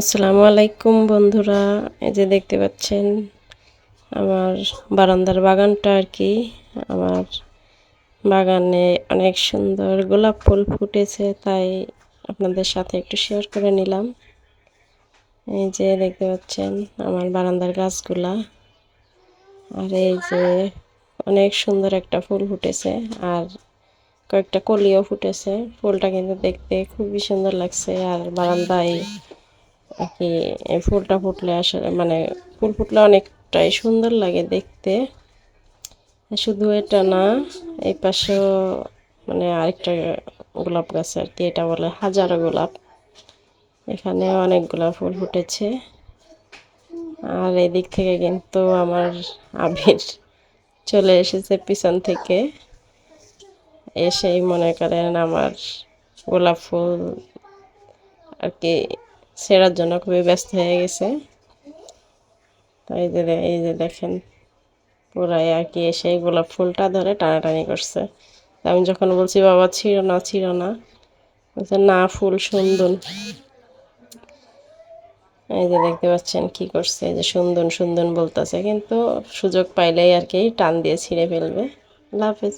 আসসালামু আলাইকুম বন্ধুরা। এই যে দেখতে পাচ্ছেন আমার বারান্দার বাগানটা আর কি। আমার বাগানে অনেক সুন্দর গোলাপ ফুল ফুটেছে, তাই আপনাদের সাথে একটু শেয়ার করে নিলাম। এই যে দেখতে পাচ্ছেন আমার বারান্দার গাছগুলা, আর এই যে অনেক সুন্দর একটা ফুল ফুটেছে, আর কয়েকটা কলিও ফুটেছে। ফুলটা কিন্তু দেখতে খুবই সুন্দর লাগছে। আর বারান্দায় আর কি এই ফুলটা ফুটলে আসলে মানে ফুল ফুটলে অনেকটাই সুন্দর লাগে দেখতে। শুধু এটা না, এই পাশেও মানে আরেকটা গোলাপ গাছ আর কি, এটা বলে হাজারো গোলাপ। এখানে অনেকগুলা ফুল ফুটেছে। আর এদিক থেকে কিন্তু আমার আবির চলে এসেছে পিছন থেকে, এসেই মনে করেন আমার গোলাপ ফুল আর কি ছেঁড়ার জন্য খুবই ব্যস্ত হয়ে গেছে। তো এই যে দেখেন পুরাই আর কি এসে গোলাপ ফুলটা ধরে টানাটানি করছে। তা আমি যখন বলছি বাবা ছিঁড়ো না ছিঁড়ো না, বলছে না ফুল সুন্দর। এই যে দেখতে পাচ্ছেন কি করছে, এই যে সুন্দর সুন্দর বলতেছে, কিন্তু সুযোগ পাইলেই আর কি টান দিয়ে ছিঁড়ে ফেলবে। আল্লাহ হাফেজ।